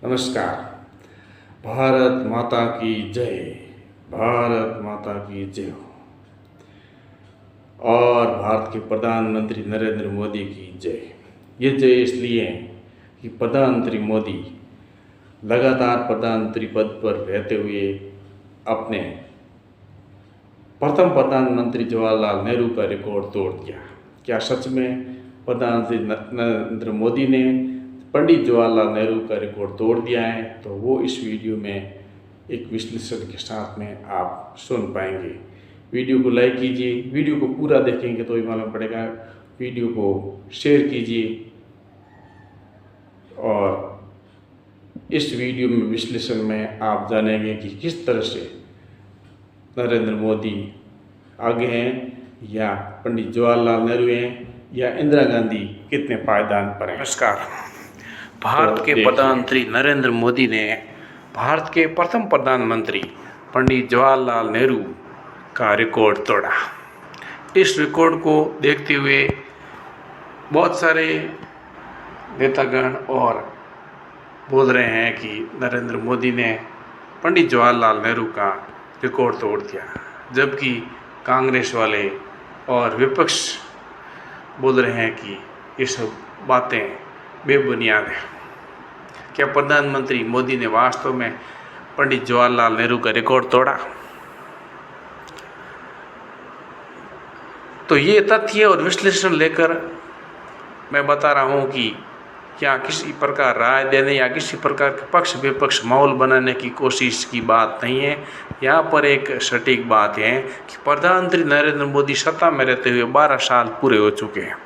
नमस्कार। भारत माता की जय। भारत माता की जय हो। और भारत के प्रधानमंत्री नरेंद्र मोदी की जय। ये जय इसलिए है कि प्रधानमंत्री मोदी लगातार प्रधानमंत्री पद पर रहते हुए अपने प्रथम प्रधानमंत्री जवाहरलाल नेहरू का रिकॉर्ड तोड़ दिया। क्या सच में प्रधानमंत्री नरेंद्र मोदी ने पंडित जवाहरलाल नेहरू का रिकॉर्ड तोड़ दिया है? तो वो इस वीडियो में एक विश्लेषण के साथ में आप सुन पाएंगे। वीडियो को लाइक कीजिए, वीडियो को पूरा देखेंगे तो ही मालूम पड़ेगा। वीडियो को शेयर कीजिए और इस वीडियो में विश्लेषण में आप जानेंगे कि किस तरह से नरेंद्र मोदी आगे हैं या पंडित जवाहरलाल नेहरू हैं या इंदिरा गांधी कितने पायदान पर हैं। नमस्कार। भारत के प्रधानमंत्री नरेंद्र मोदी ने भारत के प्रथम प्रधानमंत्री पंडित जवाहरलाल नेहरू का रिकॉर्ड तोड़ा। इस रिकॉर्ड को देखते हुए बहुत सारे नेतागण और बोल रहे हैं कि नरेंद्र मोदी ने पंडित जवाहरलाल नेहरू का रिकॉर्ड तोड़ दिया, जबकि कांग्रेस वाले और विपक्ष बोल रहे हैं कि ये सब बातें बेबुनियाद हैं। क्या प्रधानमंत्री मोदी ने वास्तव में पंडित जवाहरलाल नेहरू का रिकॉर्ड तोड़ा? तो ये तथ्य और विश्लेषण लेकर मैं बता रहा हूँ कि क्या किसी प्रकार राय देने या किसी प्रकार के पक्ष विपक्ष माहौल बनाने की कोशिश की बात नहीं है। यहाँ पर एक सटीक बात है कि प्रधानमंत्री नरेंद्र मोदी सत्ता में रहते हुए 12 साल पूरे हो चुके हैं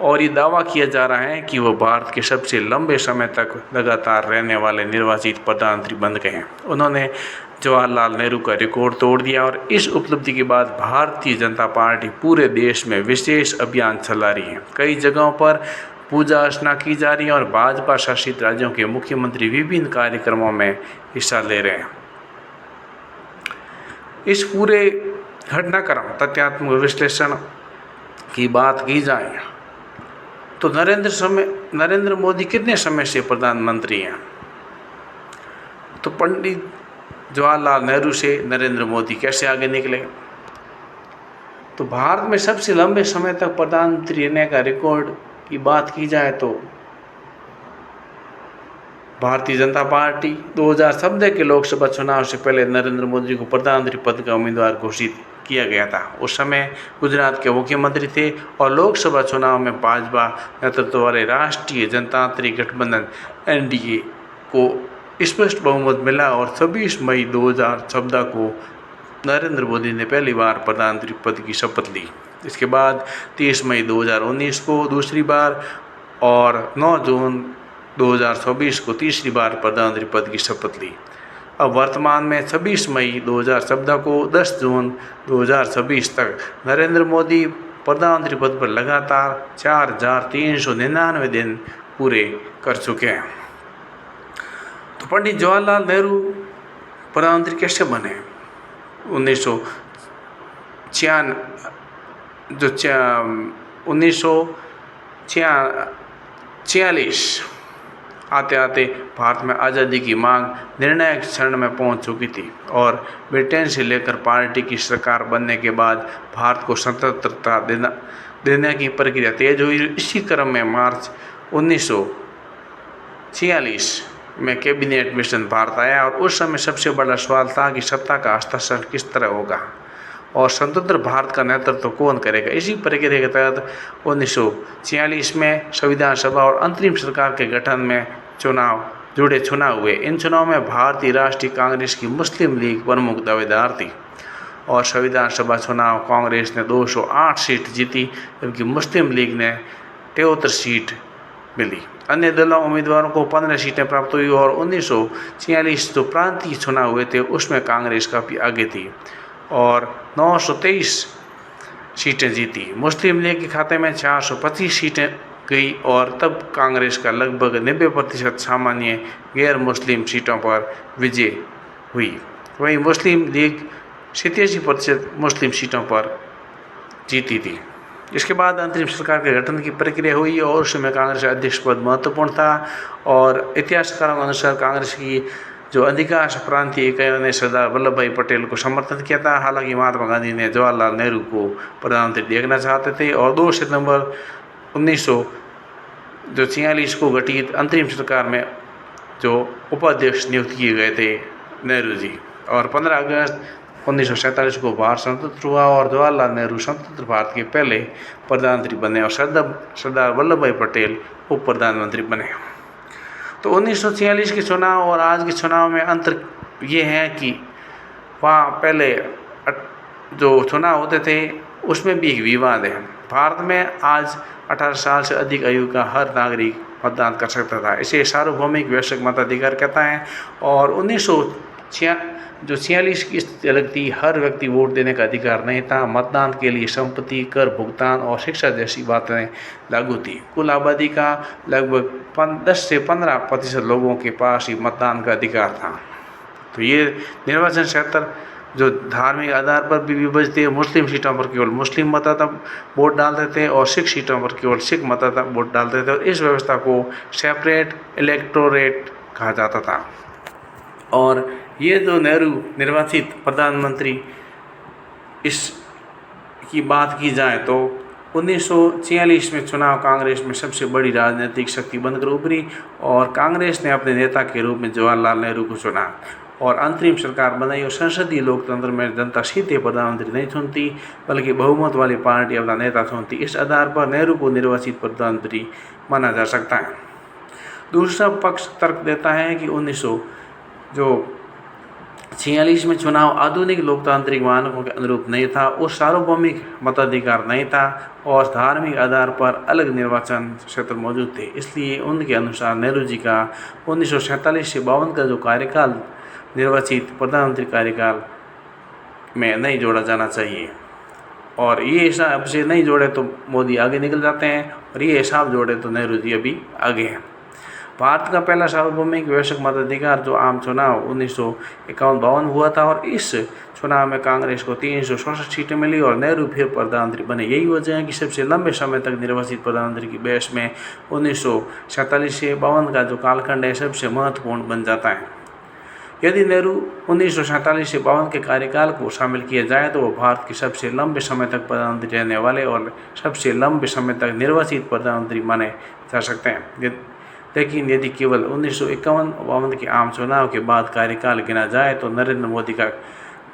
और ये दावा किया जा रहा है कि वो भारत के सबसे लंबे समय तक लगातार रहने वाले निर्वाचित प्रधानमंत्री बन गए हैं। उन्होंने जवाहरलाल नेहरू का रिकॉर्ड तोड़ दिया और इस उपलब्धि के बाद भारतीय जनता पार्टी पूरे देश में विशेष अभियान चला रही है। कई जगहों पर पूजा अर्चना की जा रही है और भाजपा शासित राज्यों के मुख्यमंत्री विभिन्न कार्यक्रमों में हिस्सा ले रहे हैं। इस पूरे घटनाक्रम तथ्यात्मक विश्लेषण की बात की जाए तो नरेंद्र मोदी कितने समय से प्रधानमंत्री हैं? तो पंडित जवाहरलाल नेहरू से नरेंद्र मोदी कैसे आगे निकले? तो भारत में सबसे लंबे समय तक प्रधानमंत्री रहने का रिकॉर्ड की बात की जाए तो भारतीय जनता पार्टी 2014 के लोकसभा चुनाव से पहले नरेंद्र मोदी को प्रधानमंत्री पद का उम्मीदवार घोषित किया गया था। उस समय गुजरात के मुख्यमंत्री थे और लोकसभा चुनाव में भाजपा नेतृत्व वाले राष्ट्रीय जनतांत्रिक गठबंधन एनडीए को स्पष्ट बहुमत मिला और 26 मई 2014 को नरेंद्र मोदी ने पहली बार प्रधानमंत्री पद की शपथ ली। इसके बाद 30 मई 2019 को दूसरी बार और 9 जून 2024 को तीसरी बार प्रधानमंत्री पद की शपथ ली। अब वर्तमान में 26 मई 2014 को 10 जून 2026 तक नरेंद्र मोदी प्रधानमंत्री पद पर लगातार 4399 दिन पूरे कर चुके हैं। तो पंडित जवाहरलाल नेहरू प्रधानमंत्री कैसे बने? 1946 आते आते भारत में आज़ादी की मांग निर्णायक क्षण में पहुंच चुकी थी और ब्रिटेन से लेकर पार्टी की सरकार बनने के बाद भारत को स्वतंत्रता देने की प्रक्रिया तेज हुई। इसी क्रम में मार्च 1946 में कैबिनेट मिशन भारत आया और उस समय सबसे बड़ा सवाल था कि सत्ता का हस्तांतरण किस तरह होगा और स्वतंत्र भारत का नेतृत्व कौन करेगा। इसी प्रक्रिया के तहत 1946 में संविधान सभा और अंतरिम सरकार के गठन में चुनाव हुए। इन चुनाव में भारतीय राष्ट्रीय कांग्रेस की मुस्लिम लीग प्रमुख दावेदार थी और संविधान सभा चुनाव कांग्रेस ने 208 सीट जीती, जबकि मुस्लिम लीग ने 73 सीट मिली। अन्य दलों उम्मीदवारों को 15 सीटें प्राप्त हुई और 1946 जो प्रांतीय चुनाव हुए थे उसमें कांग्रेस काफ़ी आगे थी और 923 सीटें जीती। मुस्लिम लीग के खाते में 425 सीटें गई और तब कांग्रेस का लगभग 90% सामान्य गैर मुस्लिम सीटों पर विजय हुई। वहीं मुस्लिम लीग 87% मुस्लिम सीटों पर जीती थी। इसके बाद अंतरिम सरकार के गठन की प्रक्रिया हुई और उसमें कांग्रेस अध्यक्ष पद महत्वपूर्ण था और इतिहासकारों के अनुसार कांग्रेस की जो अधिकांश प्रांतीय इकाइयों ने सरदार वल्लभ भाई पटेल को समर्थन किया था। हालांकि महात्मा गांधी ने जवाहरलाल नेहरू को प्रधानमंत्री देखना चाहते थे और 2 सितंबर 1946 को गठित अंतरिम सरकार में जो उपाध्यक्ष नियुक्त किए गए थे नेहरू जी, और 15 अगस्त 1947 को भारत स्वतंत्र हुआ और जवाहरलाल नेहरू स्वतंत्र भारत के पहले प्रधानमंत्री बने और सरदार वल्लभ भाई पटेल उप प्रधानमंत्री बने। तो 1946 के चुनाव और आज के चुनाव में अंतर ये है कि वहाँ पहले जो चुनाव होते थे उसमें भी एक विवाद है। भारत में आज 18 साल से अधिक आयु का हर नागरिक मतदान कर सकता था। इसे सार्वभौमिक वैश्विक मताधिकार कहता है और 1946 की स्थिति अलग थी। हर व्यक्ति वोट देने का अधिकार नहीं था। मतदान के लिए संपत्ति कर भुगतान और शिक्षा जैसी बातें लागू थी। कुल आबादी का लगभग 10 से 15% लोगों के पास ही मतदान का अधिकार था। तो ये निर्वाचन क्षेत्र जो धार्मिक आधार पर भी विभाजित थे। मुस्लिम सीटों पर केवल मुस्लिम मतदाता वोट डालते थे और सिख सीटों पर केवल सिख मतदाता वोट डालते थे और इस व्यवस्था को सेपरेट इलेक्टोरेट कहा जाता था। और ये जो नेहरू निर्वाचित प्रधानमंत्री इस की बात की जाए तो 1946 में चुनाव कांग्रेस में सबसे बड़ी राजनीतिक शक्ति बनकर उभरी और कांग्रेस ने अपने नेता के रूप में जवाहरलाल नेहरू को चुना और अंतरिम सरकार बनाई। और संसदीय लोकतंत्र में जनता सीधे प्रधानमंत्री नहीं चुनती बल्कि बहुमत वाली पार्टी अपना नेता चुनती। इस आधार पर नेहरू को निर्वाचित प्रधानमंत्री माना जा सकता है। दूसरा पक्ष तर्क देता है कि 1946 में चुनाव आधुनिक लोकतांत्रिक मानकों के अनुरूप नहीं था, उस सार्वभौमिक मताधिकार नहीं था और धार्मिक आधार पर अलग निर्वाचन क्षेत्र मौजूद थे। इसलिए उनके अनुसार नेहरू जी का 1947 से 52 का जो कार्यकाल निर्वाचित प्रधानमंत्री कार्यकाल में नहीं जोड़ा जाना चाहिए और ये हिसाब से नहीं जोड़े तो मोदी आगे निकल जाते हैं और ये हिसाब जोड़े तो नेहरू जी अभी आगे हैं। भारत का पहला सार्वभौमिक वैश्विक मताधिकार जो आम चुनाव 1951-52 हुआ था और इस चुनाव में कांग्रेस को 366 सीटें मिली और नेहरू फिर प्रधानमंत्री बने। यही वजह है कि सबसे लंबे समय तक निर्वाचित प्रधानमंत्री की बहस में 1947 से 52 का जो कालखंड है सबसे महत्वपूर्ण बन जाता है। यदि नेहरू 1947 से 52 के कार्यकाल को शामिल किया जाए तो वो भारत के सबसे लंबे समय तक प्रधानमंत्री रहने वाले और सबसे लंबे समय तक निर्वाचित प्रधानमंत्री माने जा सकते हैं। लेकिन यदि केवल 1951-52 के आम चुनाव के बाद कार्यकाल गिना जाए तो नरेंद्र मोदी का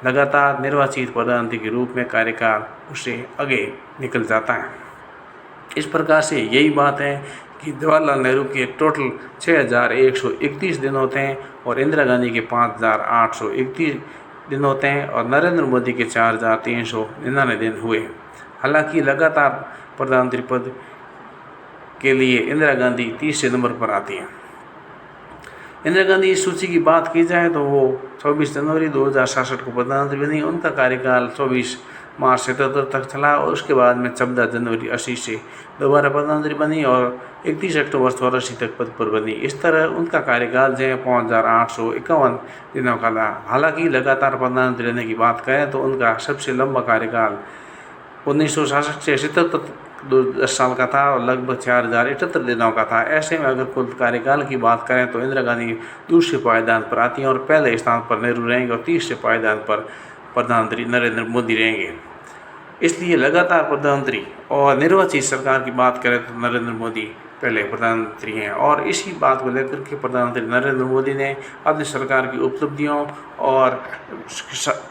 लगातार निर्वाचित प्रधानमंत्री के रूप में कार्यकाल उससे आगे निकल जाता है। इस प्रकार से यही बात है कि जवाहरलाल नेहरू के टोटल 6131 दिन होते हैं और इंदिरा गांधी के 5831 दिन होते हैं और नरेंद्र मोदी के 4399 दिन हुए। हालांकि लगातार प्रधानमंत्री पद के लिए इंदिरा गांधी 30 नंबर पर आती हैं। इंदिरा गांधी इस सूची की बात की जाए तो वो 24 जनवरी 2067 को प्रधानमंत्री बनी। उनका कार्यकाल 24 मार्च 77 तक चला और उसके बाद में 14 जनवरी 80 से दोबारा प्रधानमंत्री बनी और 31 अक्टूबर 84 तक पद पर बनी। इस तरह उनका कार्यकाल जो है 5851 दिनों का था। हालांकि लगातार प्रधानमंत्री रहने की बात करें तो उनका सबसे लंबा कार्यकाल 1967 से 77 10 साल का था और लगभग 4078 दिनों का था। ऐसे में अगर कुल कार्यकाल की बात करें तो इंदिरा गांधी दूसरे पायदान पर आती हैं और पहले स्थान पर नेहरू रहेंगे और तीसरे पायदान पर प्रधानमंत्री नरेंद्र मोदी रहेंगे। इसलिए लगातार प्रधानमंत्री और निर्वाचित सरकार की बात करें तो नरेंद्र मोदी पहले प्रधानमंत्री हैं और इसी बात को लेकर के प्रधानमंत्री नरेंद्र मोदी ने अपनी सरकार की उपलब्धियों और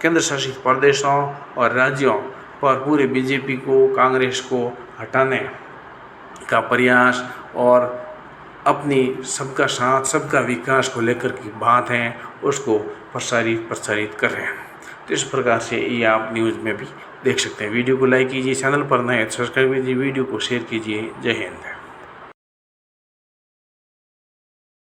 केंद्र शासित प्रदेशों और राज्यों पर पूरे बीजेपी को कांग्रेस को हटाने का प्रयास और अपनी सबका साथ सबका विकास को लेकर की बात है उसको प्रसारित कर रहे हैं। तो इस प्रकार से ये आप न्यूज़ में भी देख सकते हैं। वीडियो को लाइक कीजिए, चैनल पर नए सब्सक्राइब कीजिए, वीडियो को शेयर कीजिए। जय हिंद।